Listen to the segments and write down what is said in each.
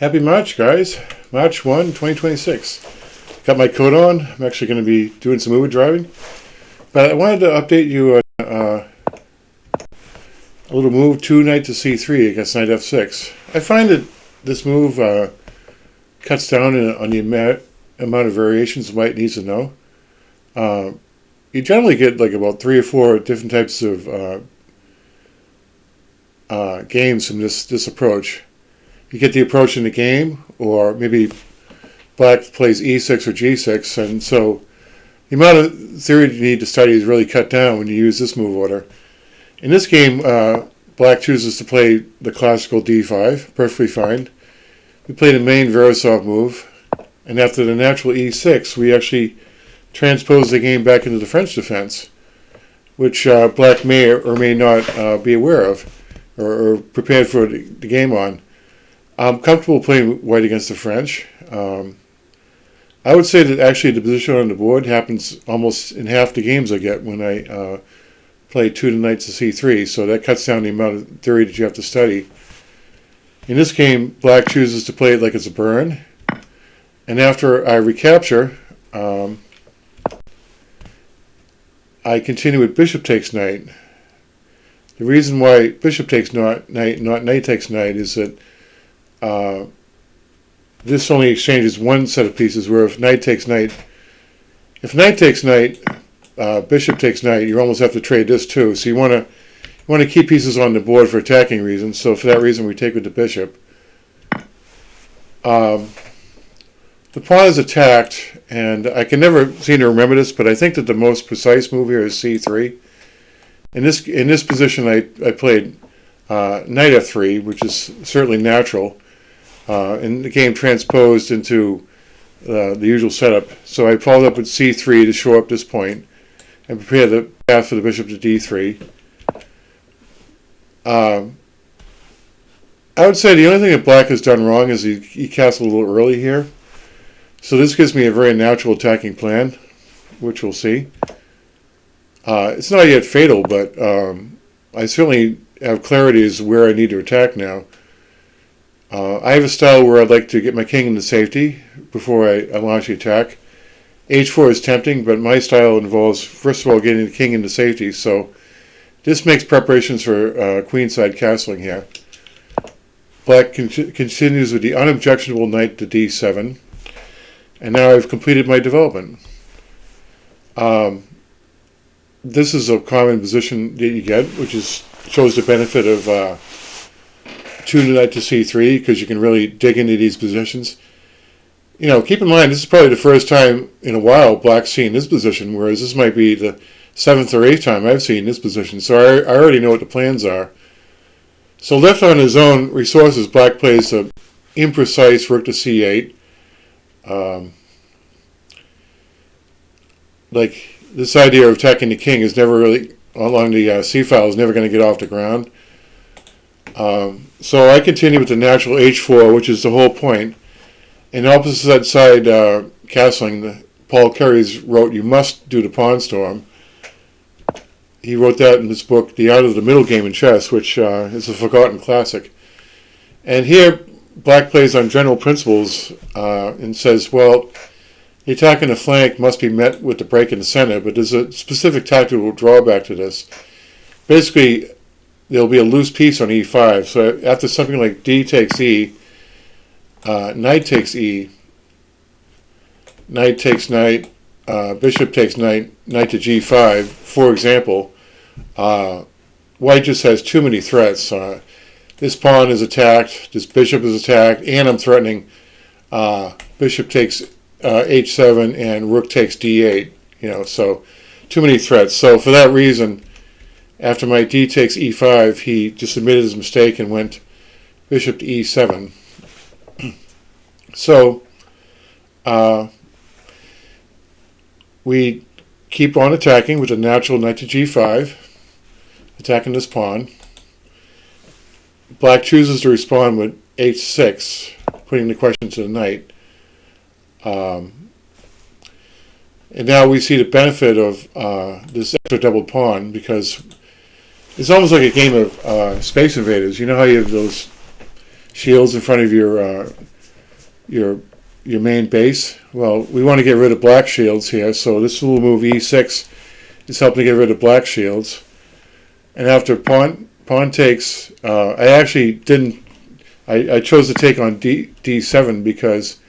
Happy March, guys. March 1, 2026. Got my coat on. I'm actually going to be doing some Uber driving. But I wanted to update you on a little move, 2 knight to c3 against knight f6. I find that this move cuts down on the amount of variations white needs to know. You generally get like about 3 or 4 different types of games from this approach. You get the approach in the game, or maybe black plays e6 or g6, and so the amount of theory you need to study is really cut down when you use this move order. In this game, black chooses to play the classical d5, perfectly fine. We play the main Veresov move, and after the natural e6, we actually transpose the game back into the French defense, which black may or may not be aware of or prepared for the game on. I'm comfortable playing white against the French. I would say that actually the position on the board happens almost in half the games I get when I play 2 to knight to c3, so that cuts down the amount of theory that you have to study. In this game, black chooses to play it like it's a burn, and after I recapture, I continue with bishop takes knight. The reason why bishop takes knight, not knight takes knight, is that this only exchanges one set of pieces, where if knight takes knight, bishop takes knight, you almost have to trade this too. So you want to keep pieces on the board for attacking reasons. So for that reason, we take with the bishop. The pawn is attacked, and I can never seem to remember this, but I think that the most precise move here is c3. In this position, I played knight f3, which is certainly natural. And the game transposed into the usual setup. So I followed up with c3 to shore up this point and prepare the path for the bishop to d3. I would say the only thing that black has done wrong is he castled a little early here. So this gives me a very natural attacking plan, which we'll see. It's not yet fatal, but I certainly have clarity as to where I need to attack now. I have a style where I'd like to get my king into safety before I launch the attack. h4 is tempting, but my style involves, first of all, getting the king into safety, so this makes preparations for queenside castling here. Black continues with the unobjectionable knight to d7, and now I've completed my development. This is a common position that you get, which shows the benefit of 2 knight to c3, because you can really dig into these positions. You know, keep in mind, this is probably the first time in a while black's seen this position, whereas this might be the 7th or 8th time I've seen this position, so I already know what the plans are. So left on his own resources, black plays an imprecise rook to c8. Like, this idea of attacking the king is never really, along the c-file, is never going to get off the ground. So I continue with the natural h4, which is the whole point. In opposite side castling, Paul Carey's wrote, "You must do the pawn storm." He wrote that in his book, The Art of the Middle Game in Chess, which is a forgotten classic. And here, black plays on general principles and says, well, the attack in the flank must be met with the break in the center, but there's a specific tactical drawback to this. Basically, there'll be a loose piece on e5, so after something like d takes e, knight takes e, knight takes knight, bishop takes knight, knight to g5, for example, white just has too many threats. This pawn is attacked, this bishop is attacked, and I'm threatening bishop takes h7 and rook takes d8, so too many threats. So for that reason, after my d takes e5, he just admitted his mistake and went bishop to e7. So we keep on attacking with a natural knight to g5, attacking this pawn. Black chooses to respond with h6, putting the question to the knight. And now we see the benefit of this extra double pawn, because it's almost like a game of Space Invaders. You know how you have those shields in front of your your main base. Well, we want to get rid of black shields here, so this little move e6 is helping get rid of black shields. And after pawn takes, I actually didn't. I chose to take on d7 because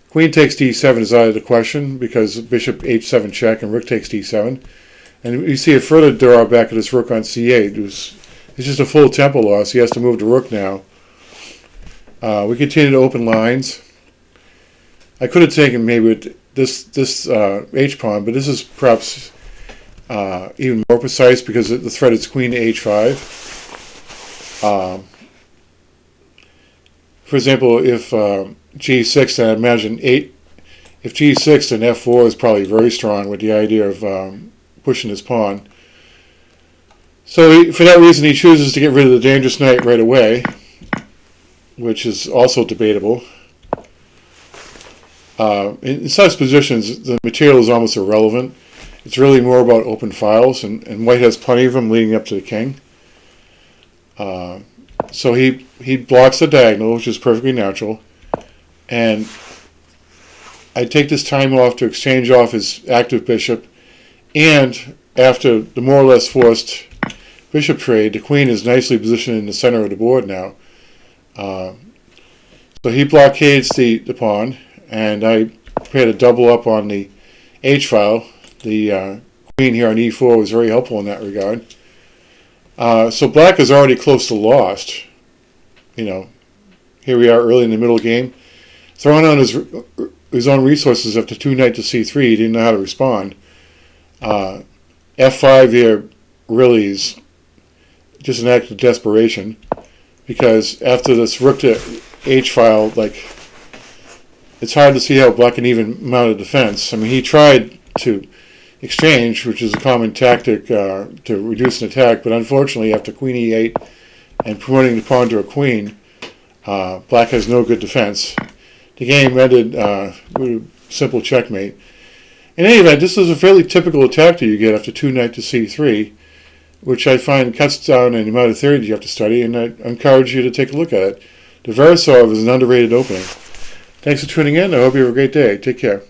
queen takes d7 is out of the question because bishop h7 check and rook takes d7. And you see a further drawback of this rook on c8. It's just a full tempo loss. He has to move the rook now. We continue to open lines. I could have taken maybe this h-pawn, but this is perhaps even more precise because the threat is queen to h5. For example, if g6, then I imagine if g6, then f4 is probably very strong with the idea of pushing his pawn. So for that reason, he chooses to get rid of the dangerous knight right away, which is also debatable. In such positions, the material is almost irrelevant. It's really more about open files, and white has plenty of them leading up to the king. So he blocks the diagonal, which is perfectly natural. And I take this time off to exchange off his active bishop. And after the more or less forced bishop trade, the queen is nicely positioned in the center of the board now. So he blockades the pawn, and I prepared a double up on the h-file. The queen here on e4 was very helpful in that regard. So black is already close to lost. Here we are early in the middle game. Throwing on his own resources after 2 knight to c3, he didn't know how to respond. f5 here really is just an act of desperation, because after this rook to h-file, it's hard to see how black can even mount a defense. I mean, he tried to exchange, which is a common tactic to reduce an attack, but unfortunately after queen e8 and promoting the pawn to a queen, black has no good defense. The game ended with a simple checkmate. In any event, this is a fairly typical attack that you get after 2 knight to c3, which I find cuts down on the amount of theory that you have to study, and I encourage you to take a look at it. The Veresov is an underrated opening. Thanks for tuning in. I hope you have a great day. Take care.